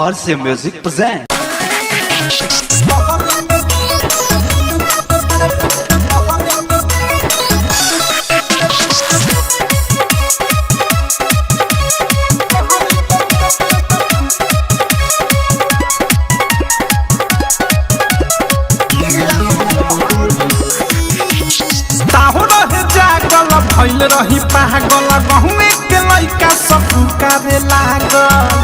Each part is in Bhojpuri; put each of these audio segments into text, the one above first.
RC Music present. भइल रही पागल गहुए के लइका सब पुकारे लागल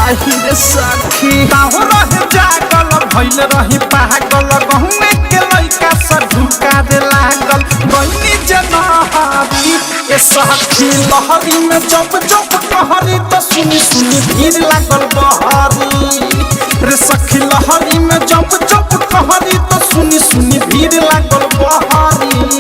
आहिरे सखी ताहो रहे जागल भइल रही पागल गहुए के लइका सब पुकारे लागल बहिनी जनहरी ए सखी लहरी में जब जब कहरी त सुनी सुनी भीड़ लागल बहरी रे सखी लहरी में जब जब कहरी त सुनी सुनी भीड़ लागल बहरी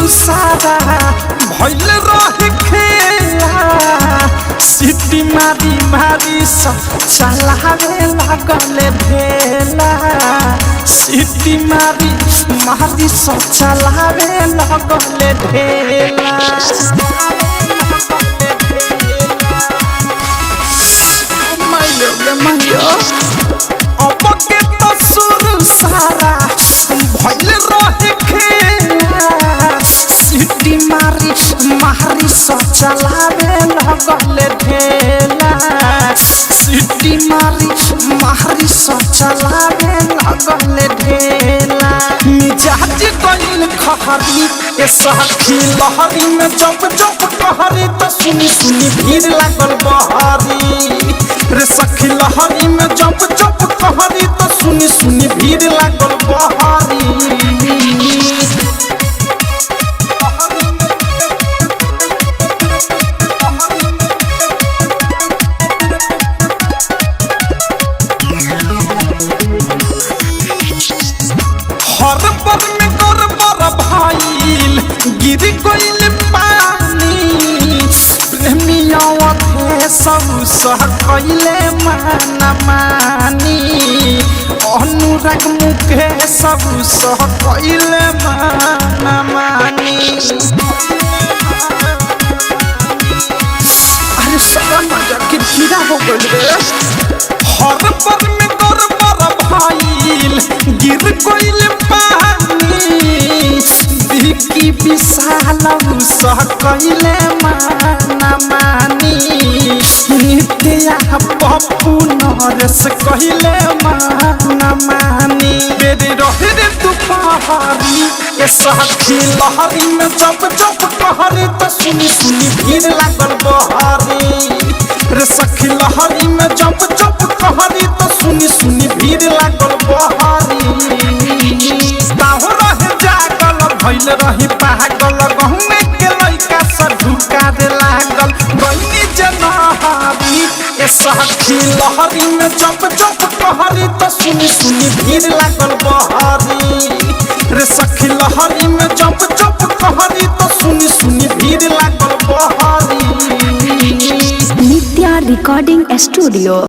सारा भइल रहे खेला सिटी मारी मारी सब चलावे लागले भेला सिटी मारी मारी सब चलावे लागले भेला अब के तो सुर सारा भइल रहे खेला सिटी मारी मारी सब चलावे लगले ढेला सिटी मारी मारी सब चलावे लगले ढेला मिजाज गइल खहरी ए सखी लहरी में जब जब कहरी त सुनी सुनी भीड़ लागल बहरी रे सखी लहरी में जब जब कहरी त सुनी सुनी भीड़ लागल बहरी हर पर में गरबर भाईल गिर गइल पानी प्रेमिया थे सब सह कइले माना मानी अनुराग मुखे सब सह कइले माना मानी अरे सारा मजा के गिरा हो गइल रे हर पर में गरबर भाईल गिर गइल की विशाल सह कइले माना मानी नित्या पप्पू नरेश कइले माना मानी बेरे रहे रे दुपहरी ए सखी लहरी में जब जब कहरी त सुनी सुनी भीड़ लागल बहरी रे सखी लहरी में जब जब कहरी त सुनी सुनी भीड़ लागल बहरी ताहो रहे जागल भइल रही पागल गहुए के लइका सब ढुकारे लागल बहिनी जनहरी ए सखी लहरी में जब जब कहरी त सुनी सुनी भीड़ लागल बहरी रे सखी लहरी में जब जब कहरी त सुनी सुनी भीड़ लागल बहरी नित्या रिकॉर्डिंग स्टूडियो।